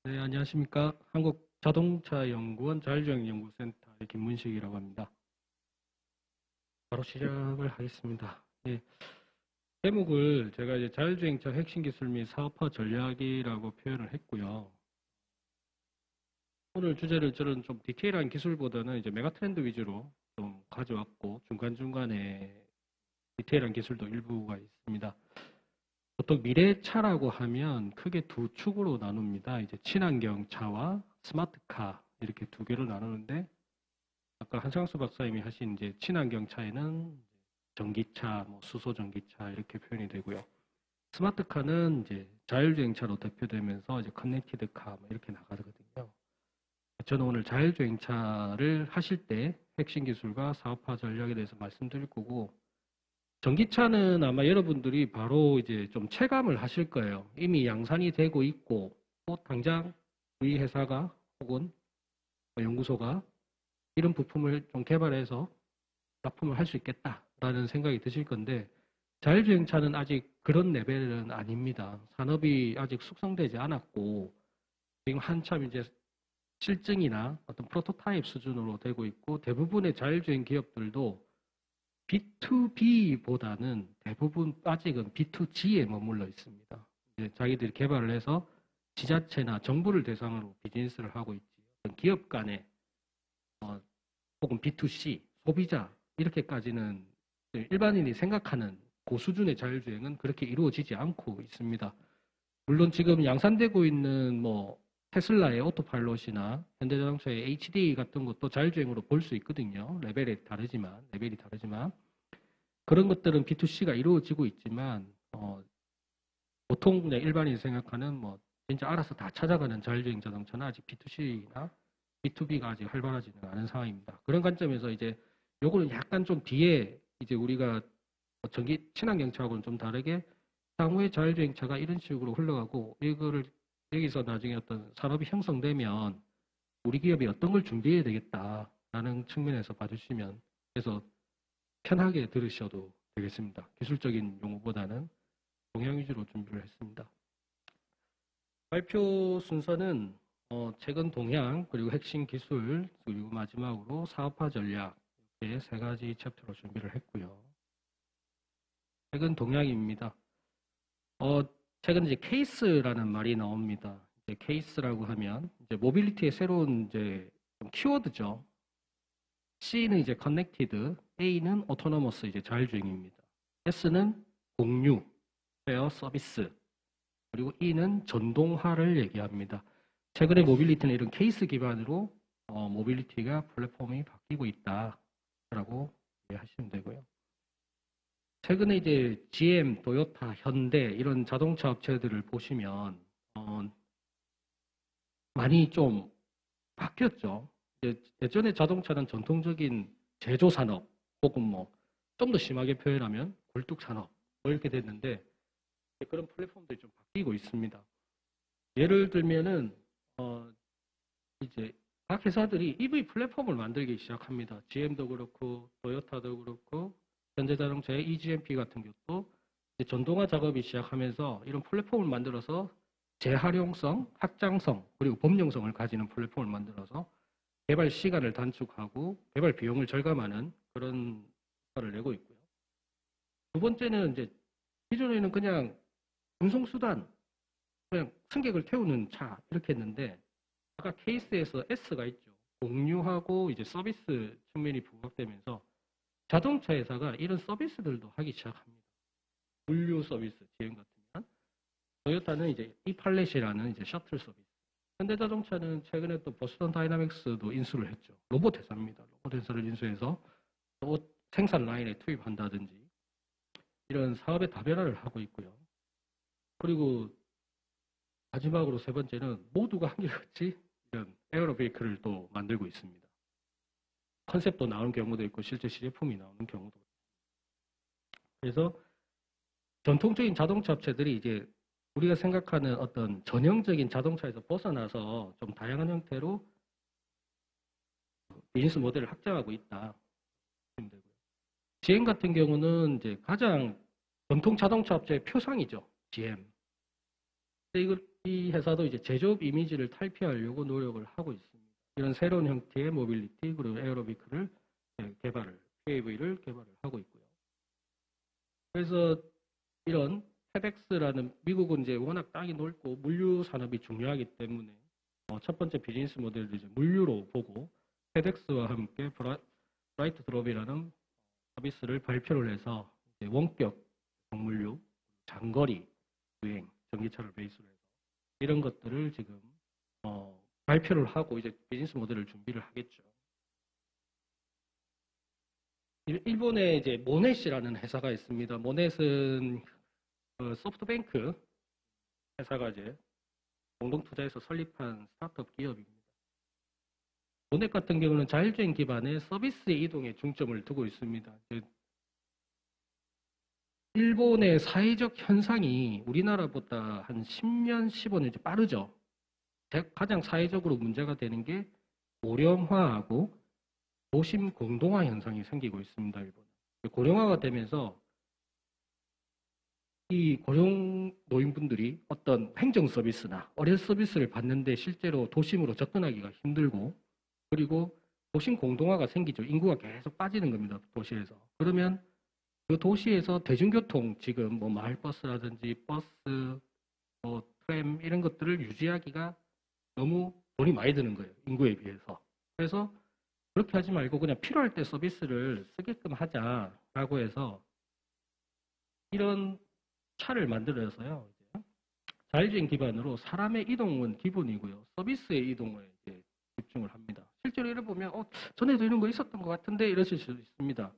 네, 안녕하십니까. 한국자동차연구원 자율주행연구센터의 김문식이라고 합니다. 바로 시작을 하겠습니다. 예, 제목을 제가 이제 자율주행차 핵심 기술 및 사업화 전략이라고 표현을 했고요. 오늘 주제를 저는 좀 디테일한 기술보다는 이제 메가트렌드 위주로 좀 가져왔고, 중간중간에 디테일한 기술도 일부가 있습니다. 보통 미래차라고 하면 크게 두 축으로 나눕니다. 이제 친환경차와 스마트카 이렇게 두 개로 나누는데, 아까 한창수 박사님이 하신 이제 친환경차에는 전기차, 뭐 수소 전기차 이렇게 표현이 되고요. 스마트카는 이제 자율주행차로 대표되면서 이제 커넥티드카 뭐 이렇게 나가거든요. 저는 오늘 자율주행차를 하실 때 핵심 기술과 사업화 전략에 대해서 말씀드릴 거고, 전기차는 아마 여러분들이 바로 이제 좀 체감을 하실 거예요. 이미 양산이 되고 있고, 또 당장 우리 회사가 혹은 연구소가 이런 부품을 좀 개발해서 납품을 할 수 있겠다라는 생각이 드실 건데, 자율주행차는 아직 그런 레벨은 아닙니다. 산업이 아직 숙성되지 않았고, 지금 한참 이제 실증이나 어떤 프로토타입 수준으로 되고 있고, 대부분의 자율주행 기업들도 B2B보다는 대부분 아직은 B2G에 머물러 있습니다. 이제 자기들이 개발을 해서 지자체나 정부를 대상으로 비즈니스를 하고 있지. 기업 간에 혹은 B2C, 소비자 이렇게까지는 일반인이 생각하는 고수준의 자율주행은 그렇게 이루어지지 않고 있습니다. 물론 지금 양산되고 있는 뭐 테슬라의 오토파일럿이나 현대자동차의 HD 같은 것도 자율주행으로 볼 수 있거든요. 레벨이 다르지만 그런 것들은 B2C가 이루어지고 있지만 보통 그냥 일반인이 생각하는 뭐 진짜 알아서 다 찾아가는 자율주행 자동차는 아직 B2C나 B2B가 아직 활발하지는 않은 상황입니다. 그런 관점에서 이제 요거는 약간 좀 뒤에 이제 우리가 전기 친환경차하고는 좀 다르게 향후의 자율주행차가 이런 식으로 흘러가고, 이거를 여기서 나중에 어떤 산업이 형성되면 우리 기업이 어떤 걸 준비해야 되겠다라는 측면에서 봐주시면, 그래서 편하게 들으셔도 되겠습니다. 기술적인 용어보다는 동향 위주로 준비를 했습니다. 발표 순서는 최근 동향, 그리고 핵심 기술, 그리고 마지막으로 사업화 전략, 이렇게 세 가지 챕터로 준비를 했고요. 최근 동향입니다. 최근 이제 케이스라는 말이 나옵니다. 이제 케이스라고 하면 이제 모빌리티의 새로운 이제 키워드죠. C는 이제 커넥티드, A는 오토노머스 이제 자율주행입니다. S는 공유, 쉐어 서비스, 그리고 E는 전동화를 얘기합니다. 최근에 모빌리티는 이런 케이스 기반으로 모빌리티가 플랫폼이 바뀌고 있다라고 이해하시면 되고요. 최근에 이제 GM, 도요타, 현대 이런 자동차 업체들을 보시면 많이 좀 바뀌었죠. 예전에 자동차는 전통적인 제조 산업 혹은 뭐 좀 더 심하게 표현하면 굴뚝 산업 뭐 이렇게 됐는데, 그런 플랫폼들이 좀 바뀌고 있습니다. 예를 들면은 이제 각 회사들이 EV 플랫폼을 만들기 시작합니다. GM도 그렇고 도요타도 그렇고 현대자동차의 EGMP 같은 것도 전동화 작업이 시작하면서 이런 플랫폼을 만들어서 재활용성, 확장성, 그리고 범용성을 가지는 플랫폼을 만들어서 개발 시간을 단축하고 개발 비용을 절감하는 그런 효과를 내고 있고요. 두 번째는 이제 기존에는 그냥 운송수단, 그냥 승객을 태우는 차 이렇게 했는데, 아까 케이스에서 S가 있죠. 공유하고 이제 서비스 측면이 부각되면서 자동차 회사가 이런 서비스들도 하기 시작합니다. 물류 서비스, GM 같으면 토요타는 이제 이팔렛이라는 이제 셔틀 서비스. 현대자동차는 최근에 또 보스턴 다이나믹스도 인수를 했죠. 로봇 회사입니다. 로봇 회사를 인수해서 또 생산 라인에 투입한다든지 이런 사업의 다변화를 하고 있고요. 그리고 마지막으로 세 번째는 모두가 한결같이 이런 에어로베이크를 또 만들고 있습니다. 컨셉도 나오는 경우도 있고 실제 시제품이 나오는 경우도 있고. 그래서 전통적인 자동차 업체들이 이제 우리가 생각하는 어떤 전형적인 자동차에서 벗어나서 좀 다양한 형태로 비즈니스 모델을 확장하고 있다. GM 같은 경우는 이제 가장 전통 자동차 업체의 표상이죠. GM. 근데 이걸 이 회사도 이제 제조업 이미지를 탈피하려고 노력을 하고 있습니다. 이런 새로운 형태의 모빌리티 그리고 에어로비크를 개발을, PAV를 개발을 하고 있고요. 그래서 이런 페덱스라는 미국은 이제 워낙 땅이 넓고 물류 산업이 중요하기 때문에 첫 번째 비즈니스 모델을 이제 물류로 보고 페덱스와 함께 브라이트 드롭이라는 서비스를 발표를 해서 이제 원격 물류, 장거리 유행, 전기차를 베이스로 해서 이런 것들을 지금 발표를 하고 이제 비즈니스 모델을 준비를 하겠죠. 일본에 이제 모넷이라는 회사가 있습니다. 모넷은 소프트뱅크 회사가 이제 공동 투자해서 설립한 스타트업 기업입니다. 모넷 같은 경우는 자율주행 기반의 서비스의 이동에 중점을 두고 있습니다. 일본의 사회적 현상이 우리나라보다 한 10년, 15년 이제 빠르죠. 가장 사회적으로 문제가 되는 게 고령화하고 도심 공동화 현상이 생기고 있습니다. 일본. 고령화가 되면서 이 고령 노인분들이 어떤 행정 서비스나 어뢰 서비스를 받는데 실제로 도심으로 접근하기가 힘들고, 그리고 도심 공동화가 생기죠. 인구가 계속 빠지는 겁니다. 도시에서. 그러면 그 도시에서 대중교통 지금 뭐 마을버스라든지 버스, 뭐 트램 이런 것들을 유지하기가 너무 돈이 많이 드는 거예요. 인구에 비해서. 그래서 그렇게 하지 말고 그냥 필요할 때 서비스를 쓰게끔 하자라고 해서 이런 차를 만들어서요. 자율주행 기반으로 사람의 이동은 기본이고요. 서비스의 이동을 이제 집중을 합니다. 실제로 이래 보면 전에도 이런 거 있었던 것 같은데 이러실 수도 있습니다.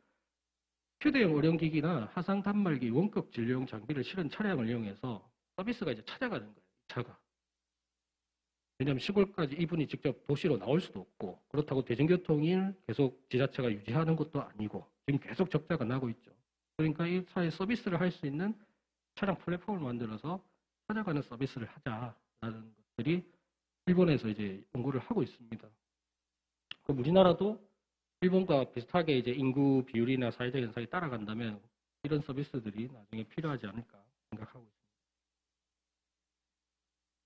휴대용 어령기기나 하상 단말기 원격 진료용 장비를 실은 차량을 이용해서 서비스가 이제 찾아가는 거예요. 차가. 왜냐하면 시골까지 이분이 직접 도시로 나올 수도 없고, 그렇다고 대중교통을 계속 지자체가 유지하는 것도 아니고 지금 계속 적자가 나고 있죠. 그러니까 이 차의 서비스를 할 수 있는 차량 플랫폼을 만들어서 찾아가는 서비스를 하자라는 것들이 일본에서 이제 연구를 하고 있습니다. 그럼 우리나라도 일본과 비슷하게 이제 인구 비율이나 사회적 현상이 따라간다면 이런 서비스들이 나중에 필요하지 않을까 생각하고 있습니다.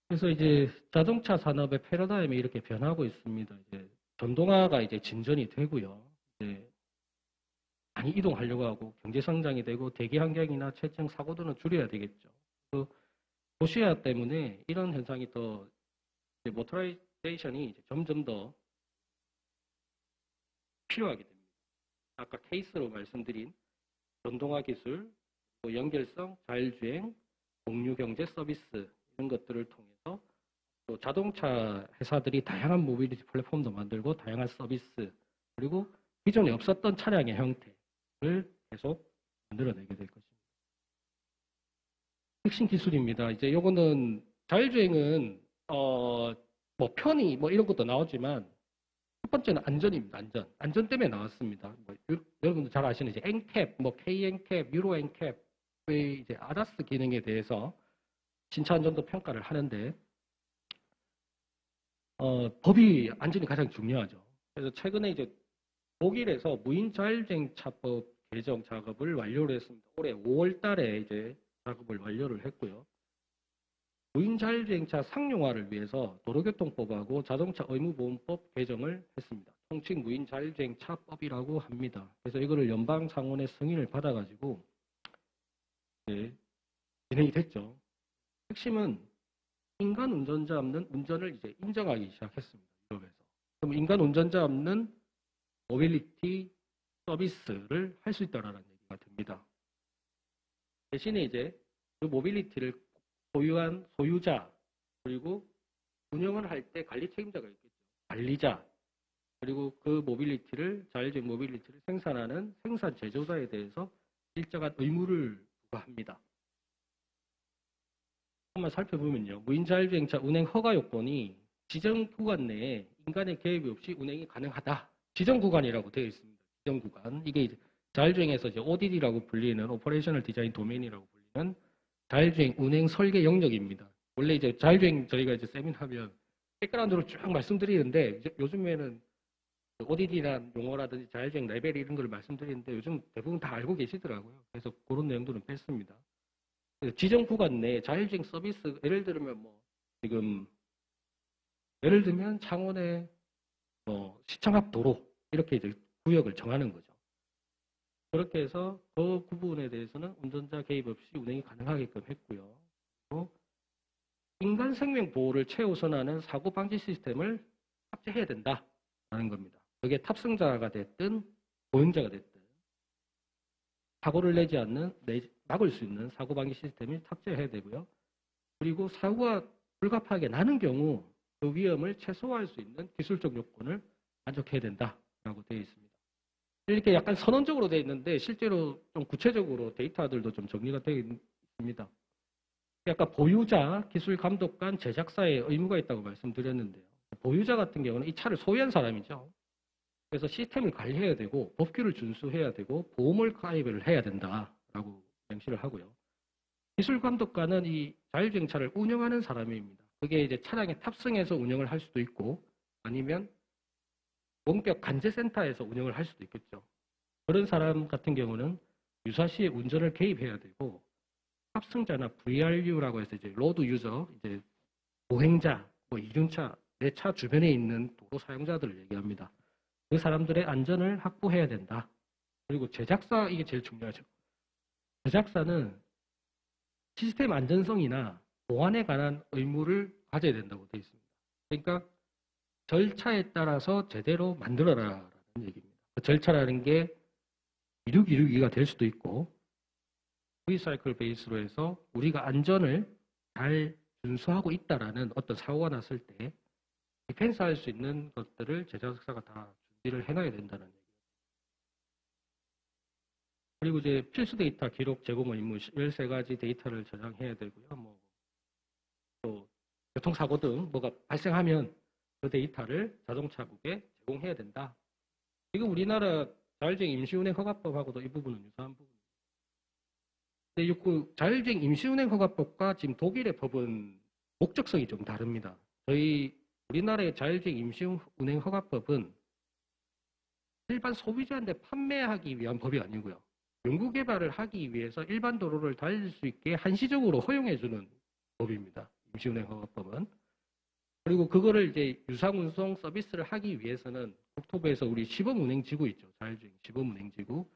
그래서 이제 자동차 산업의 패러다임이 이렇게 변하고 있습니다. 이제 전동화가 이제 진전이 되고요. 이제 많이 이동하려고 하고 경제 성장이 되고 대기 환경이나 체증 사고들은 줄여야 되겠죠. 그 도시화 때문에 이런 현상이 더 모터라이제이션이 이제 점점 더 필요하게 됩니다. 아까 케이스로 말씀드린 전동화 기술, 연결성, 자율주행, 공유경제 서비스 이런 것들을 통해서 또 자동차 회사들이 다양한 모빌리티 플랫폼도 만들고 다양한 서비스, 그리고 기존에 없었던 차량의 형태를 계속 만들어내게 될 것입니다. 핵심 기술입니다. 이제 요거는 자율주행은 뭐 편의 뭐 이런 것도 나오지만 첫 번째는 안전입니다. 안전 때문에 나왔습니다. 여러분들 잘 아시는 이제 NCAP, 뭐 KNCAP, 유로 NCAP의 이제 ADAS 기능에 대해서 신차 안전도 평가를 하는데 법이 안전이 가장 중요하죠. 그래서 최근에 이제 독일에서 무인 자율주행 차법 개정 작업을 완료를 했습니다. 올해 5월 달에 이제 작업을 완료를 했고요. 무인 자율주행차 상용화를 위해서 도로교통법하고 자동차 의무보험법 개정을 했습니다. 통칭 무인 자율주행차법이라고 합니다. 그래서 이거를 연방 상원의 승인을 받아가지고 진행이 됐죠. 핵심은 인간 운전자 없는 운전을 이제 인정하기 시작했습니다. 유럽에서. 그럼 인간 운전자 없는 모빌리티 서비스를 할 수 있다라는 얘기가 됩니다. 대신에 이제 그 모빌리티를 소유한 소유자, 그리고 운영을 할 때 관리 책임자가 있겠죠. 관리자, 그리고 그 모빌리티를, 자율주행 모빌리티를 생산하는 생산 제조사에 대해서 일정한 의무를 부과합니다. 한번 살펴보면요. 무인 자율주행차 운행 허가 요건이 지정 구간 내에 인간의 개입이 없이 운행이 가능하다. 지정 구간이라고 되어 있습니다. 지정 구간. 이게 이제 자율주행에서 이제 ODD라고 불리는 오퍼레이셔널 디자인 도메인이라고 불리는 자율주행 운행 설계 영역입니다. 원래 이제 자율주행 저희가 이제 세미나하면 백그라운드로 쭉 말씀드리는데 요즘에는 ODD란 용어라든지 자율주행 레벨 이런 걸 말씀드리는데 요즘 대부분 다 알고 계시더라고요. 그래서 그런 내용들은 뺐습니다. 지정 구간 내 자율주행 서비스, 예를 들면 뭐 지금 예를 들면 창원의 시청 앞 도로 이렇게 이제 구역을 정하는 거죠. 그렇게 해서 그 부분에 대해서는 운전자 개입 없이 운행이 가능하게끔 했고요. 또 인간 생명 보호를 최우선하는 사고 방지 시스템을 탑재해야 된다라는 겁니다. 그게 탑승자가 됐든 보행자가 됐든 사고를 내지 않는 막을 수 있는 사고 방지 시스템을 탑재해야 되고요. 그리고 사고가 불가피하게 나는 경우 그 위험을 최소화할 수 있는 기술적 요건을 만족해야 된다라고 되어 있습니다. 이렇게 약간 선언적으로 되어 있는데 실제로 좀 구체적으로 데이터들도 좀 정리가 되어 있습니다. 약간 보유자, 기술 감독관, 제작사의 의무가 있다고 말씀드렸는데요. 보유자 같은 경우는 이 차를 소유한 사람이죠. 그래서 시스템을 관리해야 되고 법규를 준수해야 되고 보험을 가입을 해야 된다라고 명시를 하고요. 기술 감독관은 이 자율주행차를 운영하는 사람입니다. 그게 이제 차량에 탑승해서 운영을 할 수도 있고 아니면 원격 관제센터에서 운영을 할 수도 있겠죠. 그런 사람 같은 경우는 유사시에 운전을 개입해야 되고 탑승자나 VRU라고 해서 이제 로드 유저, 이제 보행자, 이륜차, 내 차 주변에 있는 도로 사용자들을 얘기합니다. 그 사람들의 안전을 확보해야 된다. 그리고 제작사, 이게 제일 중요하죠. 제작사는 시스템 안전성이나 보안에 관한 의무를 가져야 된다고 되어 있습니다. 그러니까 절차에 따라서 제대로 만들어라라는 얘기입니다. 그 절차라는 게 이륙이가 될 수도 있고 V사이클 베이스로 해서 우리가 안전을 잘 준수하고 있다라는 어떤 사고가 났을 때 디펜스할 수 있는 것들을 제작사가 다 준비를 해놔야 된다는 얘기입니다. 그리고 이제 필수 데이터 기록 제공 의무 13가지 데이터를 저장해야 되고요. 또 교통사고 등 뭐가 발생하면 그 데이터를 자동차국에 제공해야 된다. 지금 우리나라 자율주행 임시운행 허가법하고도 이 부분은 유사한 부분입니다. 근데 그 자율주행 임시운행 허가법과 지금 독일의 법은 목적성이 좀 다릅니다. 우리나라의 자율주행 임시운행 허가법은 일반 소비자한테 판매하기 위한 법이 아니고요. 연구개발을 하기 위해서 일반 도로를 달릴 수 있게 한시적으로 허용해주는 법입니다. 임시운행 허가법은. 그리고 그거를 이제 유상운송 서비스를 하기 위해서는 국토부에서 우리 시범운행지구 있죠. 자율주행 시범운행지구.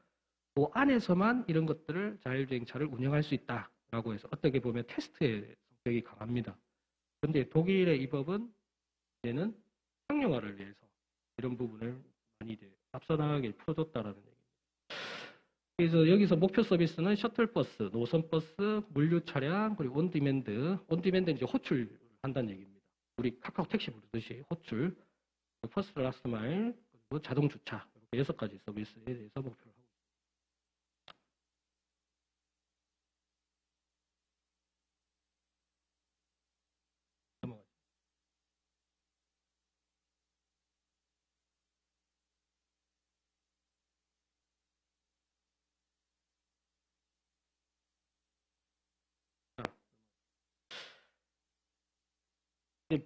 그 안에서만 이런 것들을 자율주행차를 운영할 수 있다라고 해서 어떻게 보면 테스트의 성격이 강합니다. 그런데 독일의 이 법은 얘는 상용화를 위해서 이런 부분을 많이 이제 앞서나가게 풀어줬다라는 얘기입니다. 그래서 여기서 목표 서비스는 셔틀버스, 노선버스, 물류 차량, 그리고 온디맨드는 이제 호출을 한다는 얘기입니다. 우리 카카오 택시 부르듯이 호출, 퍼스트 라스트 마일, 그리고 자동 주차 이렇게 6가지 서비스에 대해서 목표를 하고 있습니다.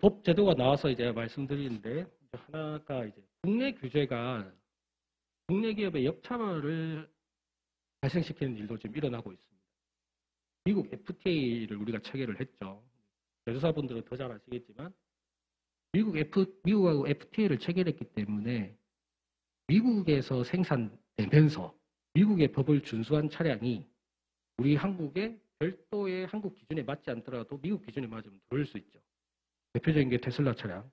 법 제도가 나와서 이제 말씀드리는데 하나가 이제 국내 규제가 국내 기업의 역차별을 발생시키는 일도 지금 일어나고 있습니다. 미국 FTA를 우리가 체결을 했죠. 제조사분들은 더 잘 아시겠지만 미국하고 FTA를 체결했기 때문에 미국에서 생산되면서 미국의 법을 준수한 차량이 우리 한국의 별도의 한국 기준에 맞지 않더라도 미국 기준에 맞으면 들어올 수 있죠. 대표적인 게 테슬라 차량.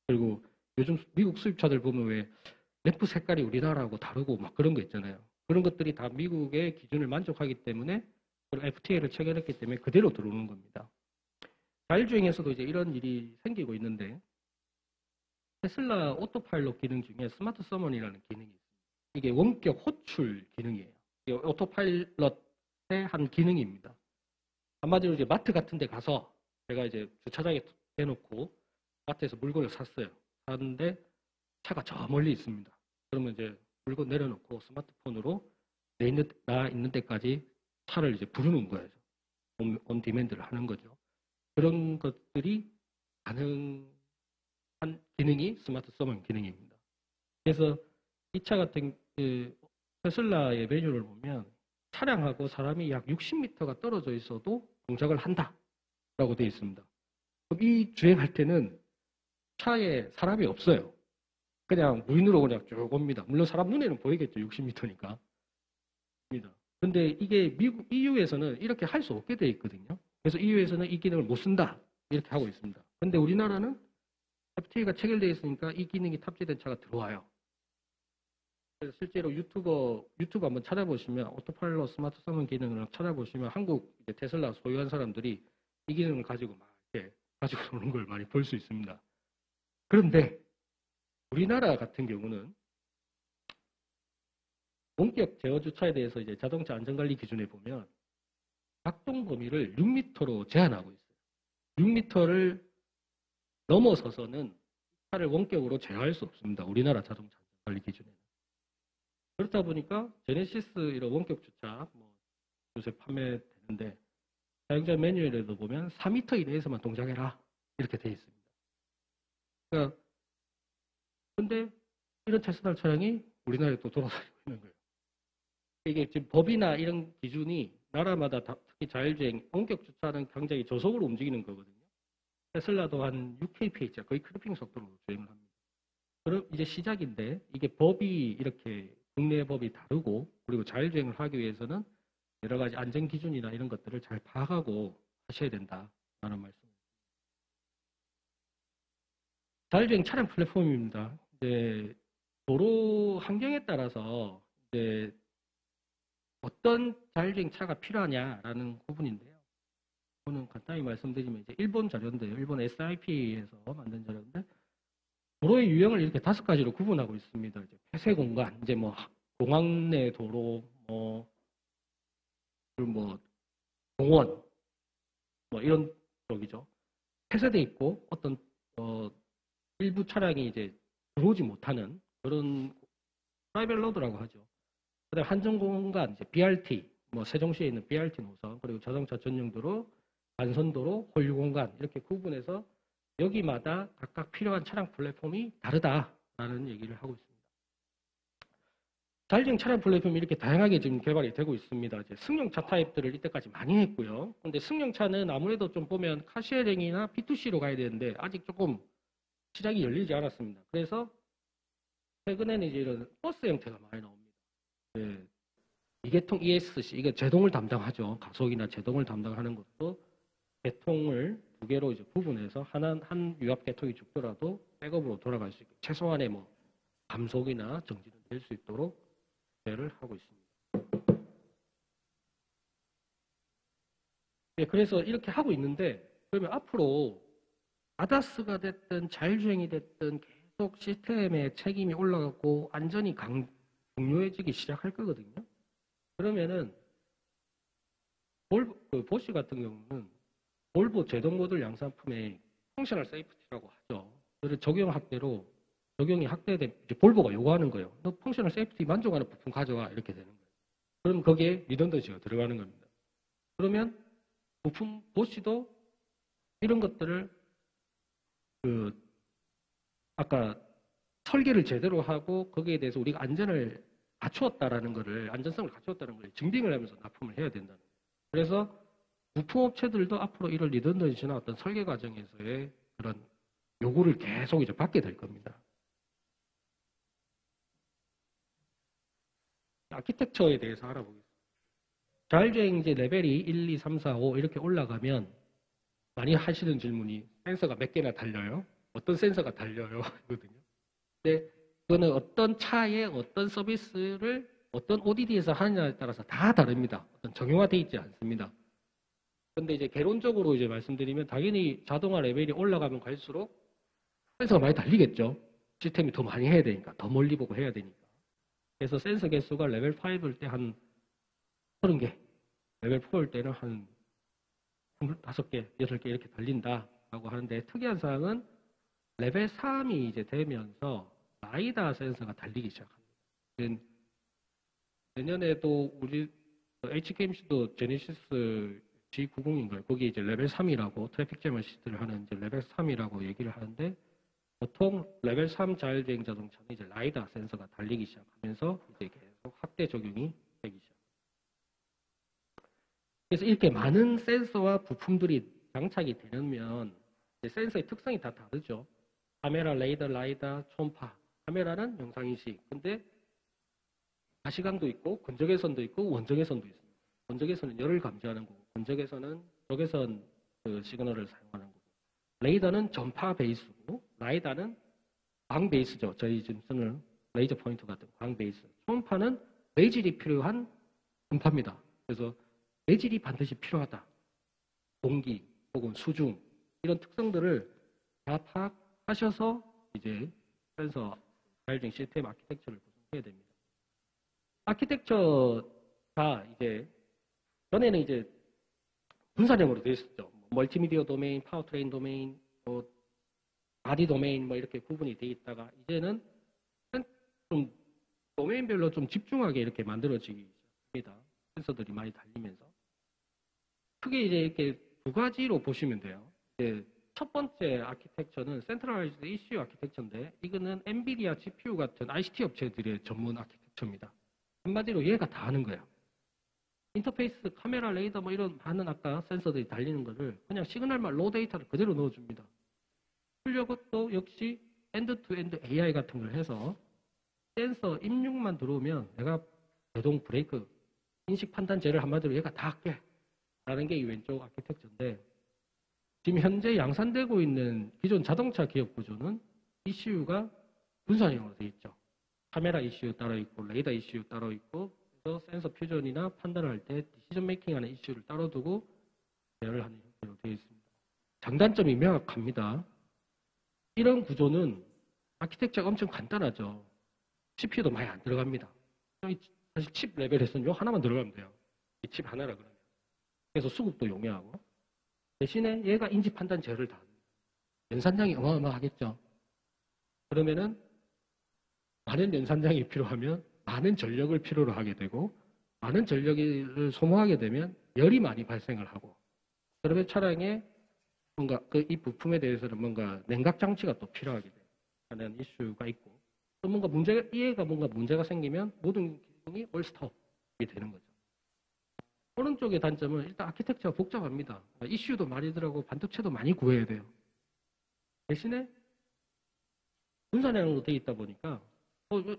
그리고 요즘 미국 수입차들 보면 왜 램프 색깔이 우리나라하고 다르고 막 그런 거 있잖아요. 그런 것들이 다 미국의 기준을 만족하기 때문에 FTA를 체결했기 때문에 그대로 들어오는 겁니다. 자율주행에서도 이제 이런 일이 생기고 있는데 테슬라 오토파일럿 기능 중에 스마트 서먼이라는 기능이 있습니다. 이게 원격 호출 기능이에요. 이게 오토파일럿의 한 기능입니다. 한마디로 이제 마트 같은 데 가서 제가 이제 주차장에 해놓고 마트에서 물건을 샀어요. 샀는데 차가 저 멀리 있습니다. 그러면 이제 물건 내려놓고 스마트폰으로 나 있는 데까지 차를 이제 부르는 거예요. 온 디맨드를 하는 거죠. 그런 것들이 가능한 기능이 스마트 서먼 기능입니다. 그래서 이 차 같은 테슬라의 메뉴를 보면 차량하고 사람이 약 60m가 떨어져 있어도 동작을 한다라고 되어 있습니다. 그럼 이 주행할 때는 차에 사람이 없어요. 그냥 무인으로 그냥 쭉 옵니다. 물론 사람 눈에는 보이겠죠. 60m니까. 근데 이게 미국 EU에서는 이렇게 할 수 없게 돼 있거든요. 그래서 EU에서는 이 기능을 못 쓴다. 이렇게 하고 있습니다. 근데 우리나라는 FTA가 체결되어 있으니까 이 기능이 탑재된 차가 들어와요. 그래서 실제로 유튜브 한번 찾아보시면 오토파일럿 스마트 서문 기능을 찾아보시면 한국 테슬라 소유한 사람들이 이 기능을 가지고 막 이렇게 가지고 노는 걸 많이 볼 수 있습니다. 그런데 우리나라 같은 경우는 원격 제어 주차에 대해서 이제 자동차 안전관리 기준에 보면 작동 범위를 6m로 제한하고 있어요. 6m를 넘어서서는 차를 원격으로 제어할 수 없습니다. 우리나라 자동차 안전관리 기준에는. 그렇다 보니까 제네시스 이런 원격 주차 요새 판매되는데 사용자 매뉴얼에도 보면 4m 이내에서만 동작해라 이렇게 되어 있습니다. 그러니까 근데 이런 테슬라 차량이 우리나라에 또 돌아다니고 있는 거예요. 이게 지금 법이나 이런 기준이 나라마다 특히 자율주행 원격 주차는 굉장히 저속으로 움직이는 거거든요. 테슬라도 한 6kph 거의 크루핑 속도로 주행을 합니다. 그럼 이제 시작인데 이게 법이 이렇게 국내 법이 다르고 그리고 자율주행을 하기 위해서는 여러 가지 안전 기준이나 이런 것들을 잘 파악하고 하셔야 된다라는 말씀입니다. 자율주행 차량 플랫폼입니다. 이제 도로 환경에 따라서 이제 어떤 자율주행 차가 필요하냐라는 부분인데요. 저는 간단히 말씀드리면 이제 일본 자료인데요. 일본 SIP에서 만든 자료인데 도로의 유형을 이렇게 5가지로 구분하고 있습니다. 이제 폐쇄 공간, 이제 공항 내 도로, 그리고 공원, 이런 쪽이죠. 폐쇄돼 있고 어떤 일부 차량이 이제 들어오지 못하는 그런 프라이빗 로드라고 하죠. 그다음 한정 공간, 이제 BRT, 세종시에 있는 BRT 노선, 그리고 자동차 전용도로, 간선도로, 홀류 공간 이렇게 구분해서 여기마다 각각 필요한 차량 플랫폼이 다르다라는 얘기를 하고 있습니다. 자율주행 차량 플랫폼이 이렇게 다양하게 지금 개발이 되고 있습니다. 이제 승용차 타입들을 이때까지 많이 했고요. 근데 승용차는 아무래도 좀 보면 카시어링이나 B2C로 가야 되는데 아직 조금 시장이 열리지 않았습니다. 그래서 최근에는 이제 이런 버스 형태가 많이 나옵니다. 네. 이계통 ESC, 이게 제동을 담당하죠. 가속이나 제동을 담당하는 것도 계통을 2개로 이제 구분해서 한 유압 계통이 죽더라도 백업으로 돌아갈 수 있게 최소한의 감속이나 정지는 될 수 있도록 를 하고 있습니다. 네, 그래서 이렇게 하고 있는데 그러면 앞으로 아다스가 됐든 자율주행이 됐든 계속 시스템의 책임이 올라가고 안전이 중요해지기 시작할 거거든요. 그러면은 보쉬 같은 경우는 볼보 제동 모듈 양산품에 펑셔널 세이프티라고 하죠. 그래서 적용이 확대된 볼보가 요구하는 거예요. 너 펑셔널 세이프티 만족하는 부품 가져와 이렇게 되는 거예요. 그럼 거기에 리던던시가 들어가는 겁니다. 그러면 부품 보쉬도 이런 것들을 아까 설계를 제대로 하고 거기에 대해서 우리가 안전성을 갖추었다는 걸 증빙을 하면서 납품을 해야 된다는 거예요. 그래서 부품업체들도 앞으로 이런 리던던시나 어떤 설계 과정에서의 그런 요구를 계속 이제 받게 될 겁니다. 아키텍처에 대해서 알아보겠습니다. 자율주행 이제 레벨이 1, 2, 3, 4, 5 이렇게 올라가면 많이 하시는 질문이 센서가 몇 개나 달려요? 어떤 센서가 달려요? 이거든요. 근데 그거는 어떤 차에 어떤 서비스를 어떤 ODD에서 하느냐에 따라서 다 다릅니다. 어떤 정형화되어 있지 않습니다. 근데 이제 개론적으로 이제 말씀드리면 당연히 자동화 레벨이 올라가면 갈수록 센서가 많이 달리겠죠. 시스템이 더 많이 해야 되니까, 더 멀리 보고 해야 되니까. 그래서 센서 개수가 레벨 5일 때 한 30개, 레벨 4일 때는 한 5개, 6개 이렇게 달린다라고 하는데 특이한 사항은 레벨 3이 이제 되면서 라이다 센서가 달리기 시작합니다. 내년에도 우리 HKMC도 제네시스 G90인가요? 거기 이제 레벨 3이라고 트래픽 잼 어시스트를 하는 이제 레벨 3이라고 얘기를 하는데 보통 레벨 3 자율주행 자동차는 이제 라이다 센서가 달리기 시작하면서 이제 계속 확대 적용이 되기 시작합니다. 그래서 이렇게 많은 센서와 부품들이 장착이 되면 센서의 특성이 다 다르죠. 카메라, 레이더, 라이다, 초음파. 카메라는 영상인식. 근데 가시광도 있고 건적외선도 있고 원적외선도 있습니다. 원적외선은 열을 감지하는 거고 건적외선은 적외선 그 시그널을 사용하는 거고 레이더는 전파 베이스고 라이다는 광 베이스죠. 저희 지금 쓰는 레이저 포인터 같은 광 베이스. 초음파는 매질이 필요한 음파입니다. 그래서 매질이 반드시 필요하다. 공기 혹은 수중 이런 특성들을 다 파악하셔서 이제 센서 자율주행 시스템 아키텍처를 구성해야 됩니다. 아키텍처가 이제 전에는 이제 분산형으로 되어 있었죠. 멀티미디어 도메인, 파워트레인 도메인, 바디 도메인 뭐 이렇게 구분이 되어 있다가 이제는 좀 도메인별로 좀 집중하게 이렇게 만들어지기 시작합니다. 센서들이 많이 달리면서 크게 이제 이렇게 두 가지로 보시면 돼요. 이제 첫 번째 아키텍처는 센트럴라이즈드 ECU 아키텍처인데 이거는 엔비디아 GPU 같은 ICT 업체들의 전문 아키텍처입니다. 한마디로 얘가 다 하는 거야. 인터페이스, 카메라, 레이더 뭐 이런 많은 아까 센서들이 달리는 거를 그냥 시그널만 로 데이터를 그대로 넣어줍니다. 출력도 역시 엔드-투-엔드 AI 같은 걸 해서 센서 입력만 들어오면 내가 제동 브레이크, 인식 판단제를 한마디로 얘가 다 할게 라는 게 이 왼쪽 아키텍처인데 지금 현재 양산되고 있는 기존 자동차 기업 구조는 ECU가 분산형으로 되어 있죠. 카메라 ECU 따로 있고 레이더 ECU 따로 있고 그래서 센서 퓨전이나 판단을 할 때 디시전 메이킹하는 ECU를 따로 두고 대응을 하는 형태로 되어 있습니다. 장단점이 명확합니다. 이런 구조는 아키텍처가 엄청 간단하죠. CPU도 많이 안 들어갑니다. 사실 칩 레벨에서는 요 하나만 들어가면 돼요. 이 칩 하나라 그러면. 그래서 수급도 용이하고 대신에 얘가 인지 판단 제어를 다 합니다. 연산량이 어마어마하겠죠. 그러면은 많은 연산량이 필요하면 많은 전력을 필요로 하게 되고 많은 전력을 소모하게 되면 열이 많이 발생을 하고 그러면 차량에 뭔가 이 부품에 대해서는 뭔가 냉각 장치가 또 필요하게 되는 이슈가 있고 또 뭔가 문제가 생기면 모든 기능이 올 스톱이 되는 거죠. 오른쪽의 단점은 일단 아키텍처가 복잡합니다. 이슈도 많이 들어가고 반도체도 많이 구해야 돼요. 대신에 분산형으로 되어 있다 보니까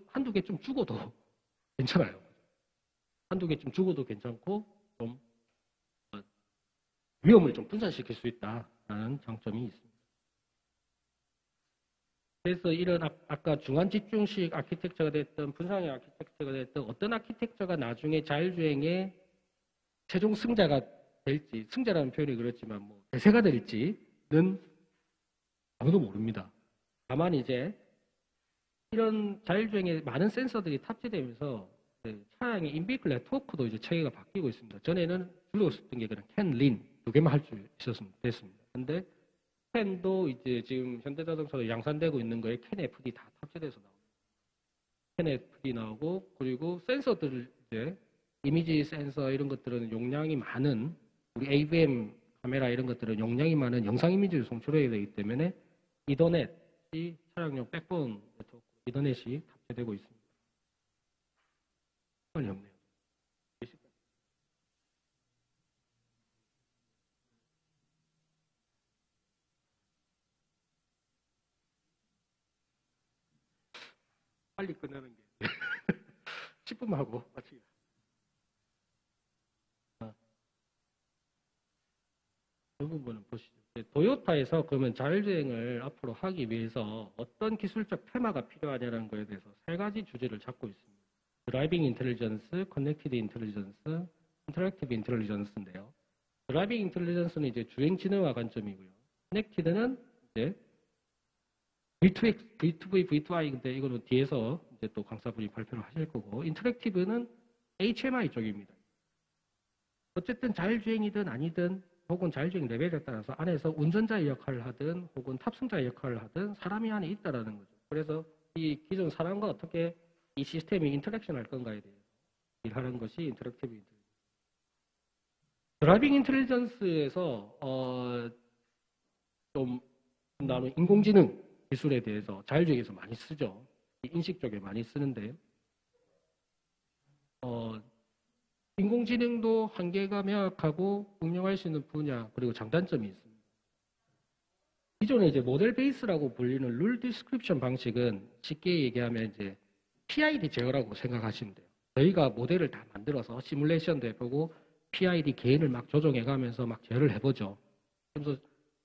한두 개 좀 죽어도 괜찮아요. 한두 개 좀 죽어도 괜찮고 좀 위험을 좀 분산시킬 수 있다는 장점이 있습니다. 그래서 이런 아까 중간 집중식 아키텍처가 됐든 분산형 아키텍처가 됐든 어떤 아키텍처가 나중에 자율주행의 최종 승자가 될지 승자라는 표현이 그렇지만 뭐 대세가 될지는 아무도 모릅니다. 다만 이제 이런 자율주행에 많은 센서들이 탑재되면서 차량의 인비클 네트워크도 이제 체계가 바뀌고 있습니다. 전에는 주로 썼던 게 그냥 캔, 린 두 개만 할 수 있었으면 됐습니다. 근데 캔도 이제 지금 현대자동차로 양산되고 있는 거에 캔 FD 다 탑재돼서 나옵니다. 캔 FD 나오고 그리고 센서들 이제 이미지 센서 이런 것들은 용량이 많은 우리 AVM 카메라 이런 것들은 용량이 많은 영상 이미지를 송출해야 되기 때문에 이더넷이 차량용 백본 네트워크 이더넷이 탑재되고 있습니다. 시간이 없네요. 빨리 끝내는 게 10분만 하고 마치자. 이 부분은 보시죠. 도요타에서 그러면 자율주행을 앞으로 하기 위해서 어떤 기술적 테마가 필요하냐는 거에 대해서 세 가지 주제를 잡고 있습니다. 드라이빙 인텔리전스, 커넥티드 인텔리전스, 인터랙티브 인텔리전스인데요. 드라이빙 인텔리전스는 이제 주행 지능화 관점이고요. 커넥티드는 이제 V2X, V2V, V2I 근데 이거는 뒤에서 이제 또 강사분이 발표를 하실 거고 인터랙티브는 HMI 쪽입니다. 어쨌든 자율주행이든 아니든 혹은 자율주행 레벨에 따라서 안에서 운전자의 역할을 하든 혹은 탑승자의 역할을 하든 사람이 안에 있다라는 거죠. 그래서 이 기존 사람과 어떻게 이 시스템이 인터랙션 할 건가에 대해서 일하는 것이 인터랙티브 인텔리전스. 드라이빙 인텔리전스에서 좀 나는 인공지능 기술에 대해서 자율주행에서 많이 쓰죠. 인식 쪽에 많이 쓰는데 인공지능도 한계가 명확하고 응용할 수 있는 분야 그리고 장단점이 있습니다. 기존에 이제 모델 베이스라고 불리는 룰 디스크립션 방식은 쉽게 얘기하면 이제 PID 제어라고 생각하시면 돼요. 저희가 모델을 다 만들어서 시뮬레이션도 해보고 PID 개인을 막 조정해 가면서 막 제어를 해보죠. 그래서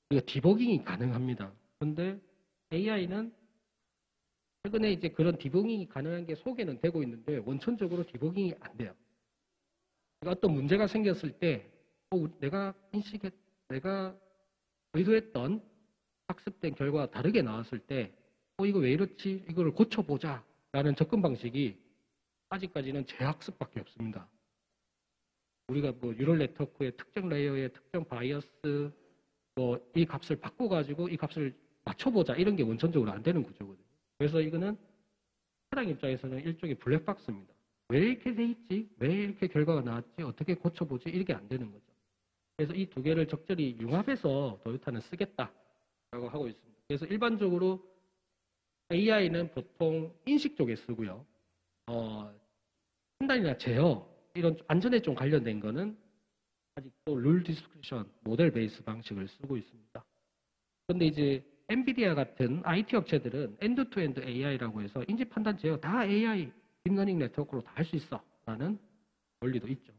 이거 디버깅이 가능합니다. 근데 AI는 최근에 이제 그런 디버깅이 가능한 게 소개는 되고 있는데 원천적으로 디버깅이 안 돼요. 그러니까 어떤 문제가 생겼을 때 내가 의도했던 학습된 결과가 다르게 나왔을 때 이거 왜 이렇지? 이거를 고쳐보자 라는 접근 방식이 아직까지는 재학습밖에 없습니다. 우리가 뭐 뉴럴 네트워크의 특정 레이어의 특정 바이어스 이 값을 바꿔가지고 이 값을 맞춰보자 이런 게 원천적으로 안 되는 구조거든요. 그래서 이거는 사람 입장에서는 일종의 블랙박스입니다. 왜 이렇게 돼 있지? 왜 이렇게 결과가 나왔지? 어떻게 고쳐보지? 이게 안 되는 거죠. 그래서 이 두 개를 적절히 융합해서 도요타는 쓰겠다라고 하고 있습니다. 그래서 일반적으로 AI는 보통 인식 쪽에 쓰고요. 판단이나 제어 이런 안전에 좀 관련된 거는 아직도 룰 디스크리션 모델 베이스 방식을 쓰고 있습니다. 그런데 이제 엔비디아 같은 IT 업체들은 엔드-투-엔드 AI라고 해서 인지 판단 제어 다 AI 딥러닝 네트워크로 다 할 수 있어 라는 원리도 있죠.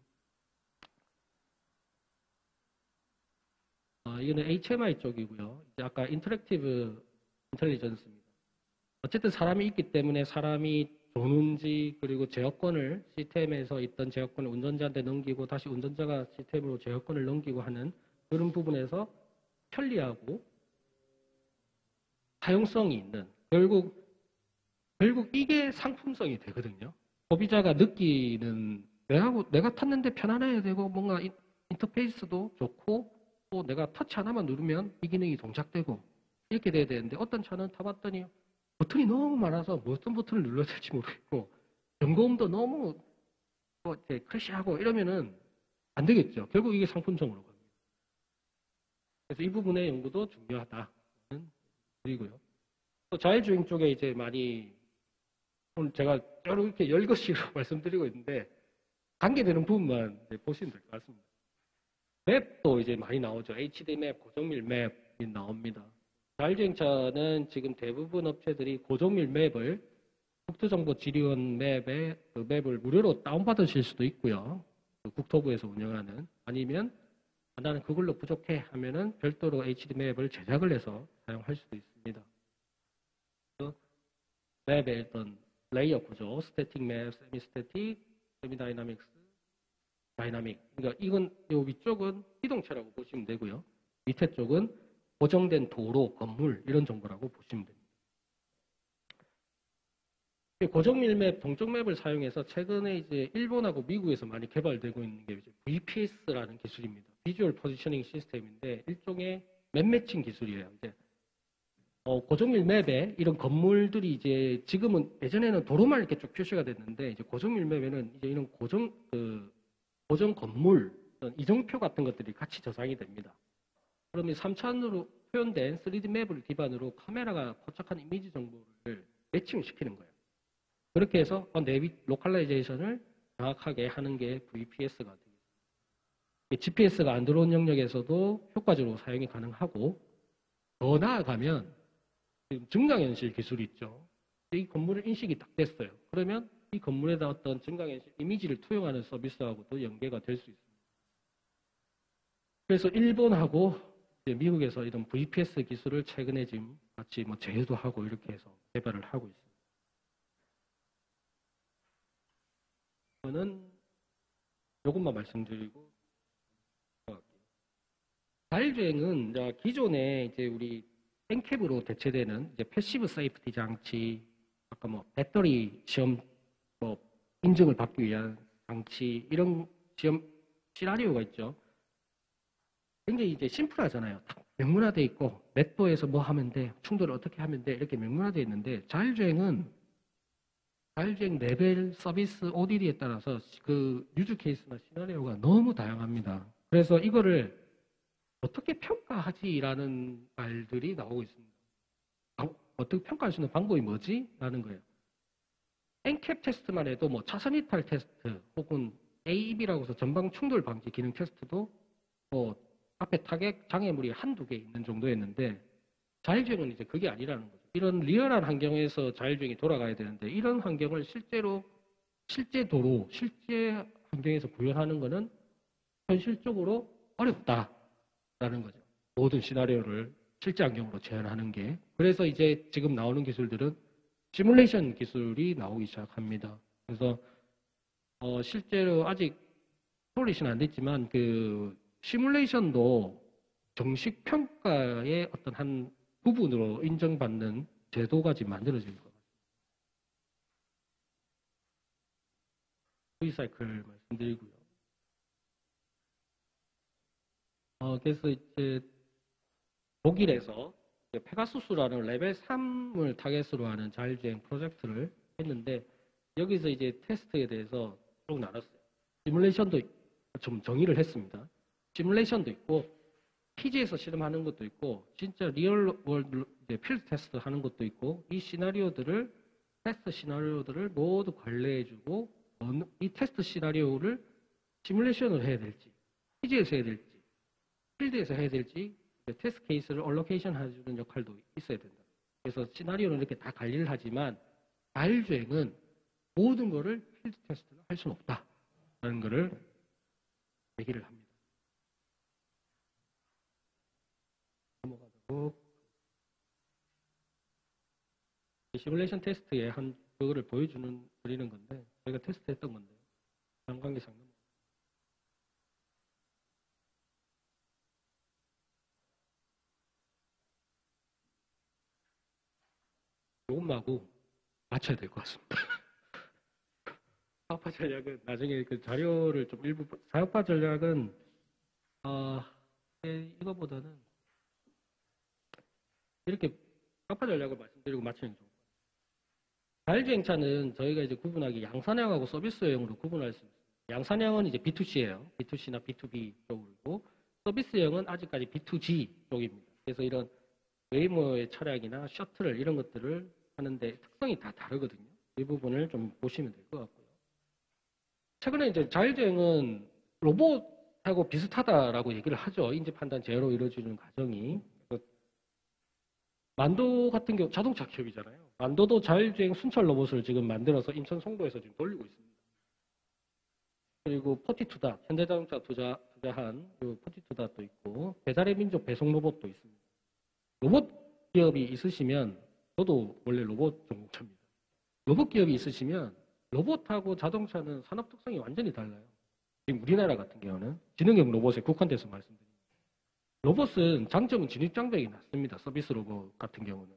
이거는 HMI 쪽이고요. 이제 아까 인터랙티브 인텔리전스입니다. 어쨌든 사람이 있기 때문에 사람이 조는지 그리고 제어권을 시스템에서 있던 제어권을 운전자한테 넘기고 다시 운전자가 시스템으로 제어권을 넘기고 하는 그런 부분에서 편리하고 사용성이 있는 결국 이게 상품성이 되거든요. 소비자가 느끼는 내가 탔는데 편안해야 되고 뭔가 인터페이스도 좋고 또 내가 터치 하나만 누르면 이 기능이 동작되고 이렇게 돼야 되는데 어떤 차는 타봤더니 버튼이 너무 많아서 어떤 버튼을 눌러야 될지 모르겠고 점검도 너무 크래시하고 이러면은 안 되겠죠. 결국 이게 상품성으로 갑니다. 그래서 이 부분의 연구도 중요하다는 드리고요. 또 자율주행 쪽에 이제 많이 오늘 제가 이렇게 열거식으로 말씀드리고 있는데 관계되는 부분만 보시면 될 것 같습니다. 맵도 이제 많이 나오죠. HD 맵, 고정밀 맵이 나옵니다. 자율주행차는 지금 대부분 업체들이 고정밀 맵을 국토정보지리원 맵에 그 맵을 무료로 다운받으실 수도 있고요. 그 국토부에서 운영하는 아니면 나는 그걸로 부족해 하면은 별도로 HD 맵을 제작을 해서 사용할 수도 있습니다. 맵의 어떤 레이어 구조, 스태틱 맵, 세미 스태틱, 세미 다이나믹스, 다이나믹. 그러니까 이건 요 위쪽은 기동차라고 보시면 되고요. 밑에 쪽은 고정된 도로, 건물 이런 정보라고 보시면 됩니다. 고정밀 맵, 동적 맵을 사용해서 최근에 이제 일본하고 미국에서 많이 개발되고 있는 게 이제 VPS라는 기술입니다. 비주얼 포지셔닝 시스템인데 일종의 맵 매칭 기술이에요. 이제 고정밀 맵에 이런 건물들이 이제 지금은 예전에는 도로만 이렇게 쭉 표시가 됐는데 이제 고정밀 맵에는 이제 이런 고정 건물, 이정표 같은 것들이 같이 저장이 됩니다. 그러면 3차원으로 표현된 3D 맵을 기반으로 카메라가 포착한 이미지 정보를 매칭을 시키는 거예요. 그렇게 해서 로컬라이제이션을 정확하게 하는 게 VPS가 되겠습니다. GPS가 안 들어온 영역에서도 효과적으로 사용이 가능하고 더 나아가면 지금 증강현실 기술이 있죠. 이 건물의 인식이 딱 됐어요. 그러면 이 건물에다 어떤 증강현실 이미지를 투영하는 서비스하고도 연계가 될 수 있습니다. 그래서 일본하고 미국에서 이런 VPS 기술을 최근에 지금 같이 제휴도 하고 이렇게 해서 개발을 하고 있습니다. 저는 이것만 말씀드리고 자율주행은 기존에 이제 우리 엔캡으로 대체되는 이제 패시브 세이프티 장치, 아까 배터리 시험 인증을 받기 위한 장치 이런 시험 시나리오가 있죠. 굉장히 이제 심플하잖아요. 명문화되어 있고 몇 도에서 뭐 하면 돼, 충돌을 어떻게 하면 돼 이렇게 명문화되어 있는데 자율주행 레벨, 서비스, ODD에 따라서 그 유즈 케이스나 시나리오가 너무 다양합니다. 그래서 이거를 어떻게 평가하지라는 말들이 나오고 있습니다. 어떻게 평가할 수 있는 방법이 뭐지? 라는 거예요. 엔캡 테스트만 해도 차선 이탈 테스트 혹은 AEB라고 해서 전방 충돌 방지 기능 테스트도 앞에 타겟 장애물이 한두 개 있는 정도였는데 자율주행은 이제 그게 아니라는 거죠. 이런 리얼한 환경에서 자율주행이 돌아가야 되는데 이런 환경을 실제 도로, 실제 환경에서 구현하는 거는 현실적으로 어렵다라는 거죠. 모든 시나리오를 실제 환경으로 재현하는 게. 그래서 이제 지금 나오는 기술들은 시뮬레이션 기술이 나오기 시작합니다. 그래서 실제로 아직 폴리시는 안 됐지만 그 시뮬레이션도 정식 평가의 어떤 한 부분으로 인정받는 제도가 지금 만들어질 것 같습니다. V사이클 말씀드리고요. 그래서 이제 독일에서 페가수스라는 레벨 3을 타겟으로 하는 자율주행 프로젝트를 했는데 여기서 이제 테스트에 대해서 쭉 나눴어요. 시뮬레이션도 좀 정의를 했습니다. 시뮬레이션도 있고 PG에서 실험하는 것도 있고 진짜 리얼 월드 필드 테스트 하는 것도 있고 이 테스트 시나리오들을 모두 관리해주고 이 테스트 시나리오를 시뮬레이션을 해야 될지 PG에서 해야 될지 필드에서 해야 될지 테스트 케이스를 얼로케이션 해주는 역할도 있어야 된다. 그래서 시나리오는 이렇게 다 관리를 하지만 자율주행은 모든 거를 필드 테스트를 할 수는 없다라는 거를 얘기를 합니다. 넘어가도록 시뮬레이션 테스트의 한 그거를 드리는 건데 저희가 테스트했던 건데 관계상 조금하고 맞춰야 될 것 같습니다. 사업화 전략은 나중에 그 자료를 좀 일부 사업화 전략은 이거보다는 이렇게 사업화 전략을 말씀드리고 마치는 게 좋을 것 같아요. 자율주행차는 저희가 이제 구분하기 양산형하고 서비스형으로 구분할 수 있습니다. 양산형은 이제 B2C예요. B2C나 B2B 쪽이고 서비스형은 아직까지 B2G 쪽입니다. 그래서 이런 웨이모의 차량이나 셔틀 이런 것들을 하는데 특성이 다 다르거든요. 이 부분을 좀 보시면 될 것 같고요. 최근에 이제 자율주행은 로봇하고 비슷하다라고 얘기를 하죠. 인지 판단 제어로 이루어지는 과정이. 만도 같은 경우 자동차 기업이잖아요. 만도도 자율주행 순찰 로봇을 지금 만들어서 인천 송도에서 지금 돌리고 있습니다. 그리고 포티투다, 현대자동차 투자한 포티투다도 있고 배달의 민족 배송 로봇도 있습니다. 로봇 기업이 있으시면 저도 원래 로봇 전공자입니다. 로봇 기업이 있으시면 로봇하고 자동차는 산업 특성이 완전히 달라요. 지금 우리나라 같은 경우는 지능형 로봇에 국한돼서 말씀드립니다. 로봇은 장점은 진입장벽이 낮습니다. 서비스 로봇 같은 경우는.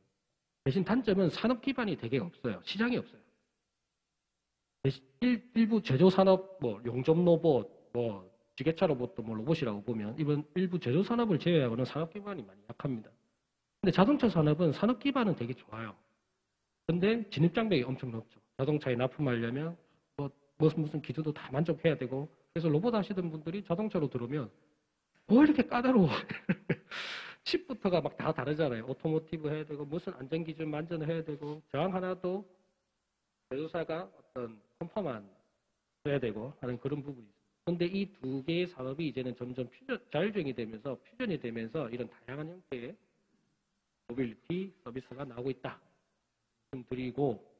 대신 단점은 산업 기반이 되게 없어요. 시장이 없어요. 일부 제조 산업, 용접 로봇, 지게차 로봇도 로봇이라고 보면 일부 제조 산업을 제외하고는 산업 기반이 많이 약합니다. 근데 자동차 산업은 산업 기반은 되게 좋아요. 근데 진입장벽이 엄청 높죠. 자동차에 납품하려면 무슨 기준도 다 만족해야 되고 그래서 로봇 하시던 분들이 자동차로 들어오면 뭐 이렇게 까다로워. 칩부터가 막 다 다르잖아요. 오토모티브 해야 되고 무슨 안전기준 만전을 해야 되고 저항 하나도 제조사가 어떤 컴파만 해야 되고 하는 그런 부분이 있습니다. 그런데 이 두 개의 산업이 이제는 점점 자율주행이 되면서 퓨전이 되면서 이런 다양한 형태의 모빌리티 서비스가 나오고 있다. 말씀드리고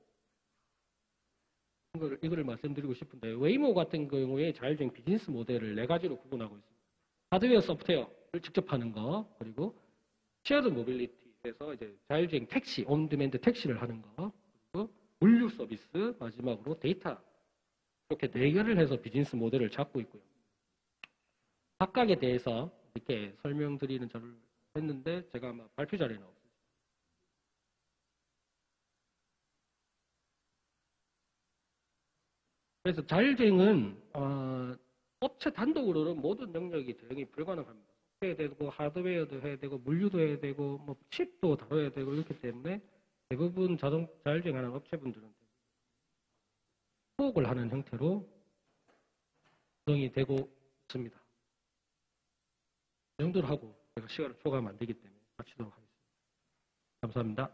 이거를 말씀드리고 싶은데 웨이모 같은 경우에 자율주행 비즈니스 모델을 4가지로 구분하고 있습니다. 하드웨어, 소프트웨어를 직접 하는 거, 그리고 쉐어드 모빌리티에서 이제 자율주행 택시, 온디맨드 택시를 하는 거, 그리고 물류 서비스, 마지막으로 데이터 이렇게 4개를 해서 비즈니스 모델을 잡고 있고요. 각각에 대해서 이렇게 설명드리는 자료를 했는데 제가 아마 발표 자료에 나옵니다. 그래서 자율주행은 업체 단독으로는 모든 영역이 대응이 불가능합니다. 해야 되고 하드웨어도 해야 되고 물류도 해야 되고 칩도 다뤄야 되고 이렇기 때문에 대부분 자율주행하는 업체분들은 포옥을 하는 형태로 구성이 되고 있습니다. 이 정도로 하고 제가 시간을 초과하면 안 되기 때문에 마치도록 하겠습니다. 감사합니다.